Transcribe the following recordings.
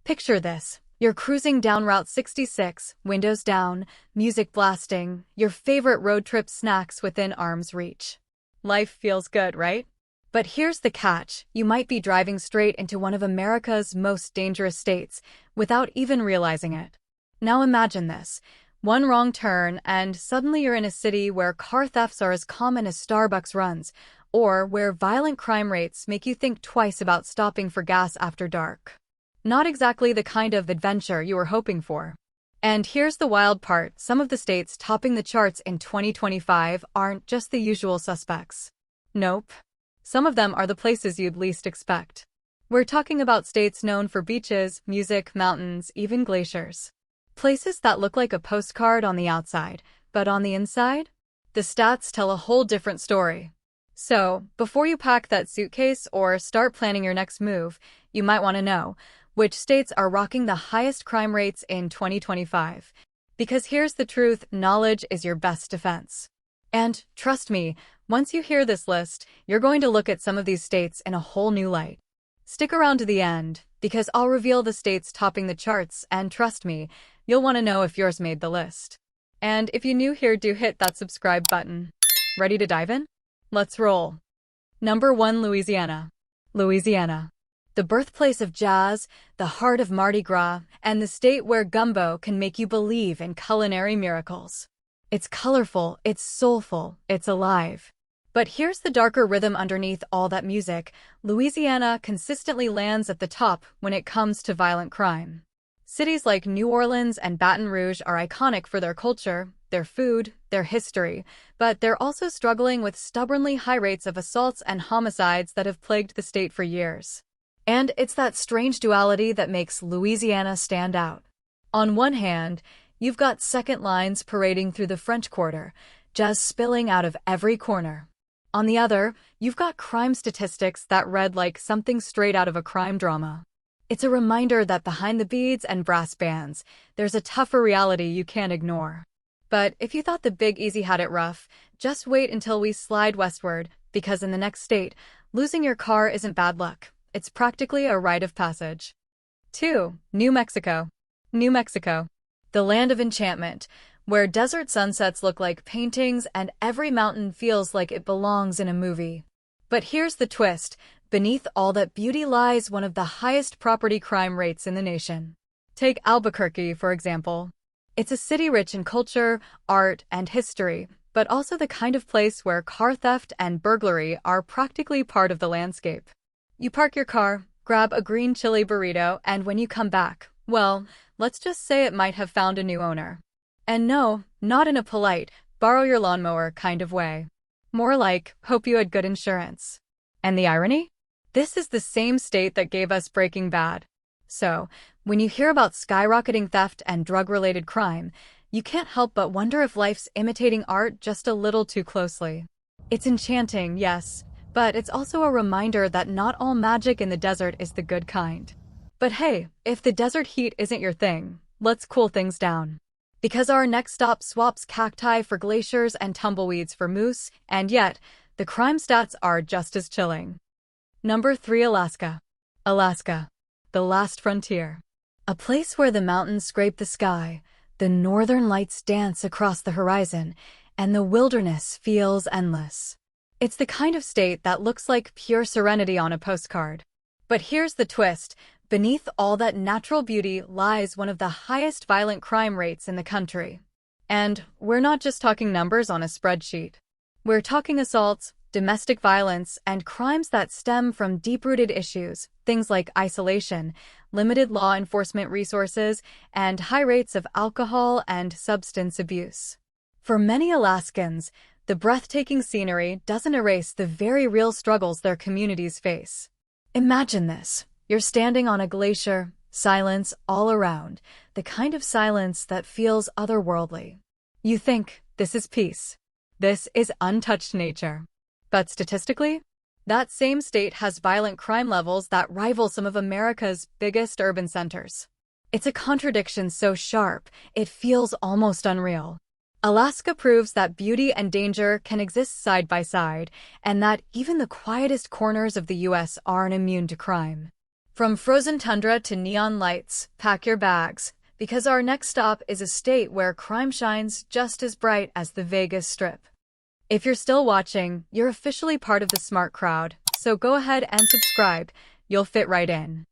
Picture this. You're cruising down Route 66, windows down, music blasting, your favorite road trip snacks within arm's reach. Life feels good, right? But here's the catch. You might be driving straight into one of America's most dangerous states without even realizing it. Now imagine this. One wrong turn and suddenly you're in a city where car thefts are as common as Starbucks runs, or where violent crime rates make you think twice about stopping for gas after dark. Not exactly the kind of adventure you were hoping for. And here's the wild part. Some of the states topping the charts in 2025 aren't just the usual suspects. Nope. Some of them are the places you'd least expect. We're talking about states known for beaches, music, mountains, even glaciers. Places that look like a postcard on the outside, but on the inside? The stats tell a whole different story. So, before you pack that suitcase or start planning your next move, you might want to know which states are rocking the highest crime rates in 2025. Because here's the truth, knowledge is your best defense. And, trust me, once you hear this list, you're going to look at some of these states in a whole new light. Stick around to the end, because I'll reveal the states topping the charts, and trust me, you'll want to know if yours made the list. And if you're new here, do hit that subscribe button. Ready to dive in? Let's roll. Number 1, Louisiana. Louisiana. The birthplace of jazz, the heart of Mardi Gras, and the state where gumbo can make you believe in culinary miracles. It's colorful, it's soulful, it's alive. But here's the darker rhythm underneath all that music. Louisiana consistently lands at the top when it comes to violent crime. Cities like New Orleans and Baton Rouge are iconic for their culture, their food, their history, but they're also struggling with stubbornly high rates of assaults and homicides that have plagued the state for years. And it's that strange duality that makes Louisiana stand out. On one hand, you've got second lines parading through the French Quarter, jazz spilling out of every corner. On the other, you've got crime statistics that read like something straight out of a crime drama. It's a reminder that behind the beads and brass bands, there's a tougher reality you can't ignore. But if you thought the Big Easy had it rough, just wait until we slide westward, because in the next state, losing your car isn't bad luck. It's practically a rite of passage. 2. New Mexico. New Mexico. The land of enchantment, where desert sunsets look like paintings and every mountain feels like it belongs in a movie. But here's the twist. Beneath all that beauty lies one of the highest property crime rates in the nation. Take Albuquerque, for example. It's a city rich in culture, art, and history, but also the kind of place where car theft and burglary are practically part of the landscape. You park your car, grab a green chili burrito, and when you come back, well, let's just say it might have found a new owner. And no, not in a polite, borrow your lawnmower kind of way. More like, hope you had good insurance. And the irony? This is the same state that gave us Breaking Bad. So, when you hear about skyrocketing theft and drug-related crime, you can't help but wonder if life's imitating art just a little too closely. It's enchanting, yes, but it's also a reminder that not all magic in the desert is the good kind. But hey, if the desert heat isn't your thing, let's cool things down. Because our next stop swaps cacti for glaciers and tumbleweeds for moose, and yet, the crime stats are just as chilling. Number 3, Alaska. Alaska. The last frontier. A place where the mountains scrape the sky, the northern lights dance across the horizon, and the wilderness feels endless. It's the kind of state that looks like pure serenity on a postcard. But here's the twist. Beneath all that natural beauty lies one of the highest violent crime rates in the country. And we're not just talking numbers on a spreadsheet. We're talking assaults, domestic violence, and crimes that stem from deep-rooted issues, things like isolation, limited law enforcement resources, and high rates of alcohol and substance abuse. For many Alaskans, the breathtaking scenery doesn't erase the very real struggles their communities face. Imagine this. You're standing on a glacier, silence all around, the kind of silence that feels otherworldly. You think, this is peace. This is untouched nature. But statistically, that same state has violent crime levels that rival some of America's biggest urban centers. It's a contradiction so sharp, it feels almost unreal. Alaska proves that beauty and danger can exist side by side, and that even the quietest corners of the U.S. aren't immune to crime. From frozen tundra to neon lights, pack your bags, because our next stop is a state where crime shines just as bright as the Vegas Strip. If you're still watching, you're officially part of the smart crowd, so go ahead and subscribe. You'll fit right in.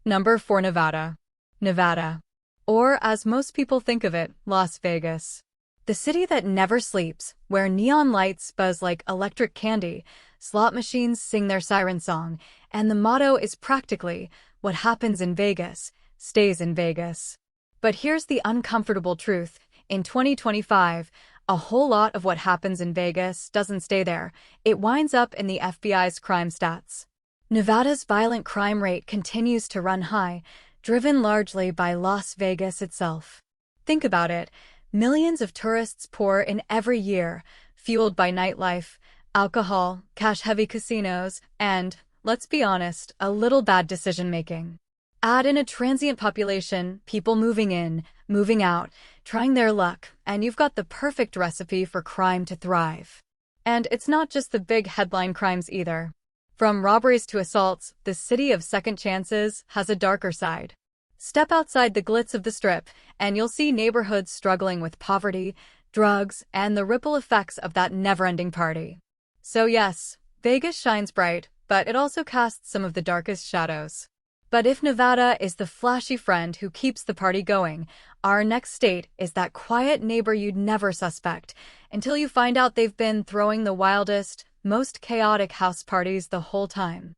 Number 4. Nevada. Nevada. Or, as most people think of it, Las Vegas. The city that never sleeps, where neon lights buzz like electric candy, slot machines sing their siren song, and the motto is practically, what happens in Vegas, stays in Vegas. But here's the uncomfortable truth. In 2025, a whole lot of what happens in Vegas doesn't stay there. It winds up in the FBI's crime stats. Nevada's violent crime rate continues to run high, driven largely by Las Vegas itself. Think about it. Millions of tourists pour in every year, fueled by nightlife, alcohol, cash-heavy casinos, and, let's be honest, a little bad decision-making. Add in a transient population, people moving in, moving out, trying their luck, and you've got the perfect recipe for crime to thrive. And it's not just the big headline crimes either. From robberies to assaults, the city of second chances has a darker side. Step outside the glitz of the Strip, and you'll see neighborhoods struggling with poverty, drugs, and the ripple effects of that never-ending party. So yes, Vegas shines bright, but it also casts some of the darkest shadows. But if Nevada is the flashy friend who keeps the party going, our next state is that quiet neighbor you'd never suspect, until you find out they've been throwing the wildest, most chaotic house parties the whole time.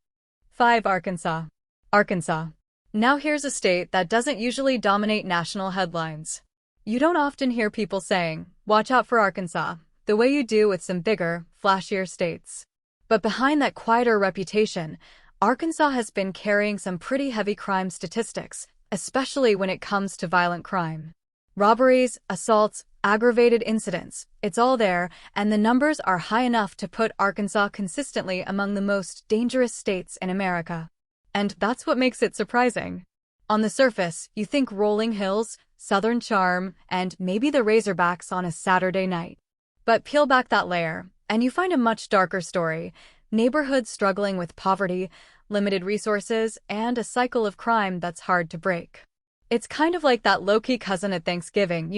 5. Arkansas. Arkansas. Now here's a state that doesn't usually dominate national headlines. You don't often hear people saying, "Watch out for Arkansas," the way you do with some bigger, flashier states. But behind that quieter reputation, Arkansas has been carrying some pretty heavy crime statistics, especially when it comes to violent crime. Robberies, assaults, aggravated incidents, it's all there, and the numbers are high enough to put Arkansas consistently among the most dangerous states in America. And that's what makes it surprising. On the surface, you think rolling hills, southern charm, and maybe the Razorbacks on a Saturday night. But peel back that layer, and you find a much darker story. Neighborhoods struggling with poverty, limited resources, and a cycle of crime that's hard to break. It's kind of like that low-key cousin at Thanksgiving,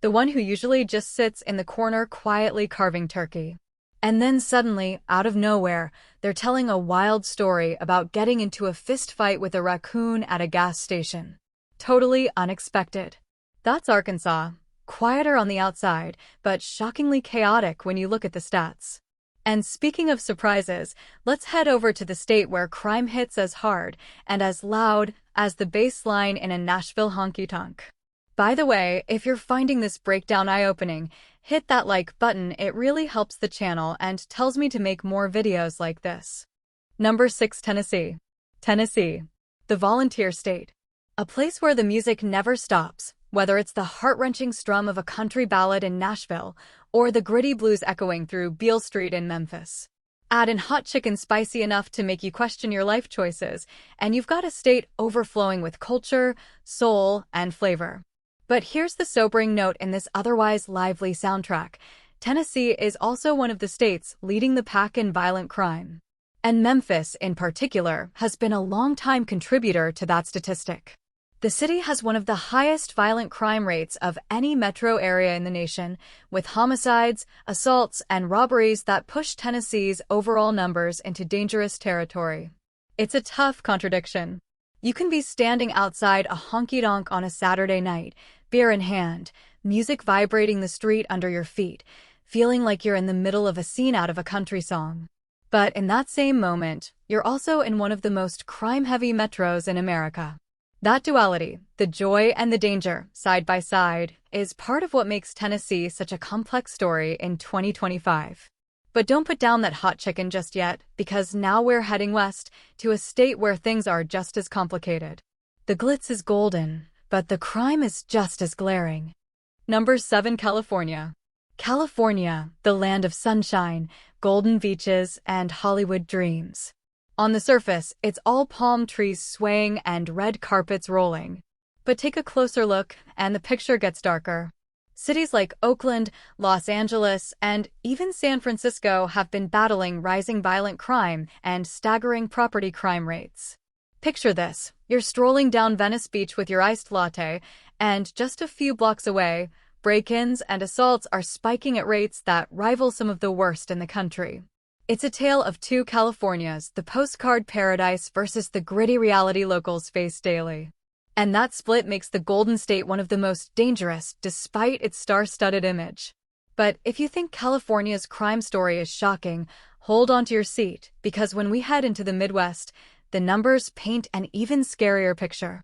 the one who usually just sits in the corner quietly carving turkey. And then suddenly, out of nowhere, they're telling a wild story about getting into a fist fight with a raccoon at a gas station. Totally unexpected. That's Arkansas. Quieter on the outside, but shockingly chaotic when you look at the stats. And speaking of surprises, let's head over to the state where crime hits as hard and as loud as the bass line in a Nashville honky-tonk. By the way, if you're finding this breakdown eye-opening, hit that like button. It really helps the channel and tells me to make more videos like this. Number 6. Tennessee. Tennessee. The volunteer state. A place where the music never stops, whether it's the heart-wrenching strum of a country ballad in Nashville or the gritty blues echoing through Beale Street in Memphis. Add in hot chicken spicy enough to make you question your life choices, and you've got a state overflowing with culture, soul, and flavor. But here's the sobering note in this otherwise lively soundtrack. Tennessee is also one of the states leading the pack in violent crime. And Memphis, in particular, has been a long-time contributor to that statistic. The city has one of the highest violent crime rates of any metro area in the nation, with homicides, assaults, and robberies that push Tennessee's overall numbers into dangerous territory. It's a tough contradiction. You can be standing outside a honky-tonk on a Saturday night, beer in hand, music vibrating the street under your feet, feeling like you're in the middle of a scene out of a country song. But in that same moment, you're also in one of the most crime-heavy metros in America. That duality, the joy and the danger, side by side, is part of what makes Tennessee such a complex story in 2025. But don't put down that hot chicken just yet, because now we're heading west to a state where things are just as complicated. The glitz is golden, but the crime is just as glaring. Number 7. California. California, the land of sunshine, golden beaches, and Hollywood dreams. On the surface, it's all palm trees swaying and red carpets rolling. But take a closer look, and the picture gets darker. Cities like Oakland, Los Angeles, and even San Francisco have been battling rising violent crime and staggering property crime rates. Picture this. You're strolling down Venice Beach with your iced latte, and just a few blocks away, break-ins and assaults are spiking at rates that rival some of the worst in the country. It's a tale of two Californias, the postcard paradise versus the gritty reality locals face daily. And that split makes the Golden State one of the most dangerous, despite its star-studded image. But if you think California's crime story is shocking, hold on to your seat, because when we head into the Midwest, the numbers paint an even scarier picture.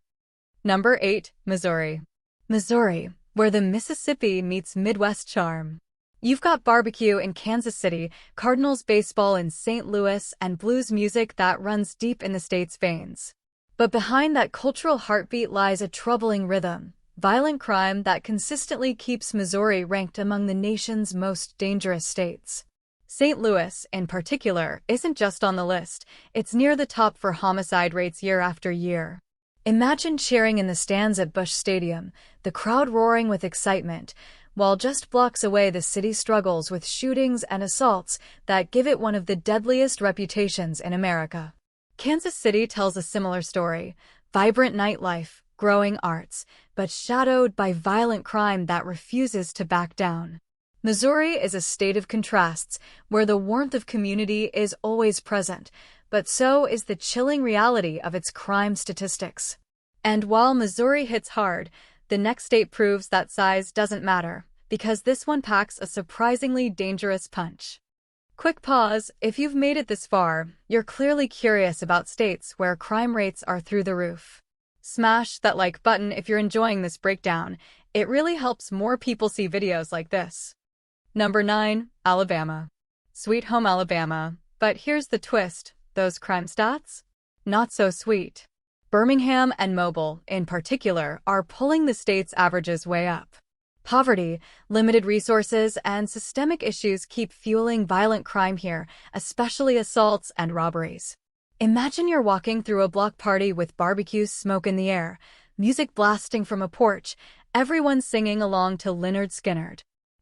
Number 8. Missouri. Missouri, where the Mississippi meets Midwest charm. You've got barbecue in Kansas City, Cardinals baseball in St. Louis, and blues music that runs deep in the state's veins. But behind that cultural heartbeat lies a troubling rhythm, violent crime that consistently keeps Missouri ranked among the nation's most dangerous states. St. Louis, in particular, isn't just on the list, it's near the top for homicide rates year after year. Imagine cheering in the stands at Busch Stadium, the crowd roaring with excitement, while just blocks away the city struggles with shootings and assaults that give it one of the deadliest reputations in America. Kansas City tells a similar story: vibrant nightlife, growing arts, but shadowed by violent crime that refuses to back down. Missouri is a state of contrasts, where the warmth of community is always present, but so is the chilling reality of its crime statistics. And while Missouri hits hard, the next state proves that size doesn't matter, because this one packs a surprisingly dangerous punch. Quick pause. If you've made it this far, you're clearly curious about states where crime rates are through the roof. Smash that like button if you're enjoying this breakdown. It really helps more people see videos like this. Number 9. Alabama. Sweet home Alabama. But here's the twist. Those crime stats? Not so sweet. Birmingham and Mobile, in particular, are pulling the state's averages way up. Poverty, limited resources, and systemic issues keep fueling violent crime here, especially assaults and robberies. Imagine you're walking through a block party with barbecue smoke in the air, music blasting from a porch, everyone singing along to Lynyrd Skynyrd.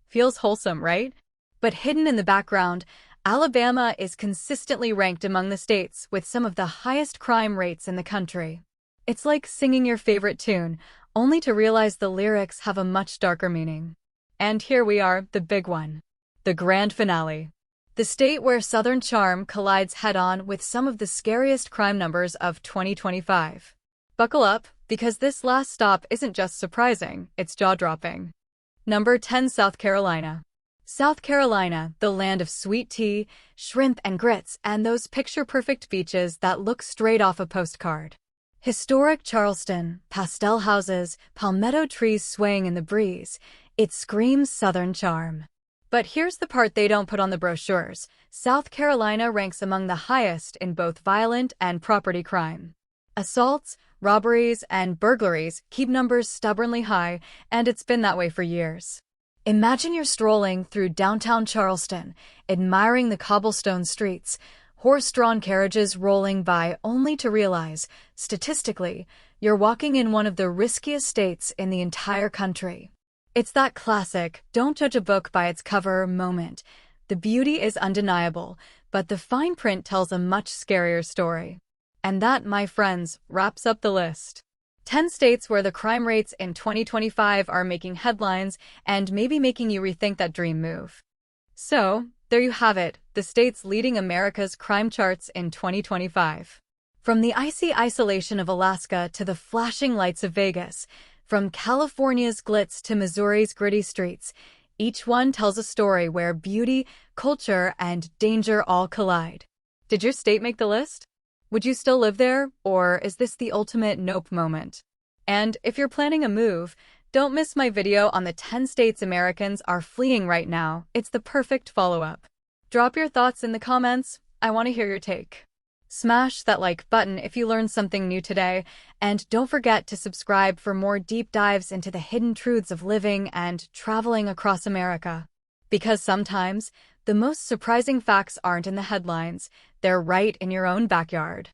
Feels wholesome, right? But hidden in the background, Alabama is consistently ranked among the states with some of the highest crime rates in the country. It's like singing your favorite tune, only to realize the lyrics have a much darker meaning. And here we are, the big one. The grand finale. The state where Southern charm collides head-on with some of the scariest crime numbers of 2025. Buckle up, because this last stop isn't just surprising, it's jaw-dropping. Number 10. South Carolina. South Carolina, the land of sweet tea, shrimp and grits, and those picture-perfect beaches that look straight off a postcard. Historic Charleston, pastel houses, palmetto trees swaying in the breeze. It screams Southern charm. But here's the part they don't put on the brochures. South Carolina ranks among the highest in both violent and property crime. Assaults, robberies, and burglaries keep numbers stubbornly high, and it's been that way for years. Imagine you're strolling through downtown Charleston, admiring the cobblestone streets, horse-drawn carriages rolling by, only to realize, statistically, you're walking in one of the riskiest states in the entire country. It's that classic, don't judge a book by its cover moment. The beauty is undeniable, but the fine print tells a much scarier story. And that, my friends, wraps up the list. 10 states where the crime rates in 2025 are making headlines and maybe making you rethink that dream move. So, there you have it, the states leading America's crime charts in 2025. From the icy isolation of Alaska to the flashing lights of Vegas, from California's glitz to Missouri's gritty streets, each one tells a story where beauty, culture, and danger all collide. Did your state make the list? Would you still live there, or is this the ultimate nope moment? And if you're planning a move, don't miss my video on the 10 states Americans are fleeing right now. It's the perfect follow-up. Drop your thoughts in the comments. I want to hear your take. Smash that like button if you learned something new today, and don't forget to subscribe for more deep dives into the hidden truths of living and traveling across America. Because sometimes, the most surprising facts aren't in the headlines, they're right in your own backyard.